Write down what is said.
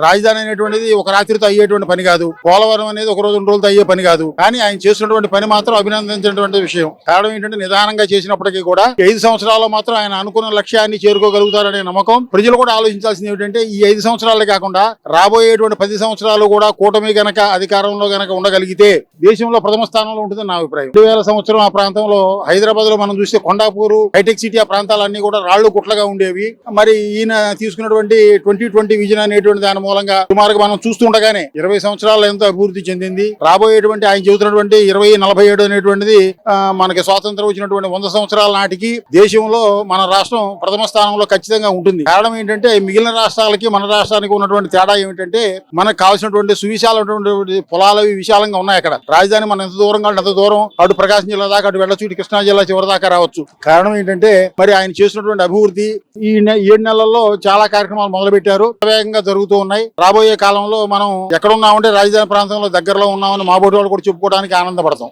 రాజధాని అనేటువంటిది ఒక రాత్రితో అయ్యేటువంటి పని కాదు. పోలవరం అనేది ఒక రోజు 2 రోజులతో అయ్యే పని కాదు. కానీ ఆయన చేసినటువంటి పని మాత్రం అభినందించినటువంటి విషయం. కారణం ఏంటంటే నిదానంగా చేసినప్పటికీ కూడా 5 సంవత్సరాల్లో మాత్రం ఆయన అనుకున్న లక్ష్యాన్ని చేరుకోగలుగుతారనే నమ్మకం. ప్రజలు కూడా ఆలోచించాల్సింది ఏమిటంటే ఈ 5 సంవత్సరాలే కాకుండా రాబోయేటువంటి 10 సంవత్సరాలు కూడా కూటమి గనక అధికారంలో గనక ఉండగలిగితే దేశంలో ప్రథమ స్థానంలో ఉంటుందని నా అభిప్రాయం. 2000 సంవత్సరం ఆ ప్రాంతంలో హైదరాబాద్ లో మనం చూస్తే కొండాపూరు, హైటెక్ సిటీ ఆ ప్రాంతాలన్నీ కూడా రాళ్లు గుట్లగా ఉండేవి. మరి ఈయన తీసుకున్నటువంటి 2020 విజన్ అనేటువంటి దాని మూలంగా సుమారుగా మనం చూస్తుండగానే 20 సంవత్సరాలు ఎంతో అభివృద్ధి చెందింది. రాబోయేటువంటి ఆయన చెబుతున్నటువంటి 2047 అనేటువంటిది మనకి స్వాతంత్రం వచ్చినటువంటి 100 సంవత్సరాల నాటికి దేశంలో మన రాష్ట్రం ప్రథమ స్థానంలో ఖచ్చితంగా ఉంటుంది. కారణం ఏంటంటే మిగిలిన రాష్ట్రాలకి మన రాష్ట్రానికి ఉన్నటువంటి తేడా ఏమిటంటే మనకు కావాల్సినటువంటి సువిశాలమైనటువంటి పొలాలు విశాలంగా ఉన్నాయి. అక్కడ రాజధాని మనం ఎంత దూరం కావాలి అంత దూరం, అటు ప్రకాశం జిల్లా దాకా అటు వెళ్ళొచ్చు, ఇటు కృష్ణా జిల్లా చివరి దాకా రావచ్చు. కారణం ఏంటంటే మరి ఆయన చేసినటువంటి అభివృద్ధి ఈ 7 నెలల్లో చాలా కార్యక్రమాలు మొదలు పెట్టారు. వేగంగా జరుగుతూ ఉన్నాయి. రాబోయే కాలంలో మనం ఎక్కడున్నామంటే రాజధాని ప్రాంతంలో దగ్గరలో ఉన్నామని మా బోటి వాళ్ళు కూడా చెప్పుకోవడానికి ఆనందపడతాం.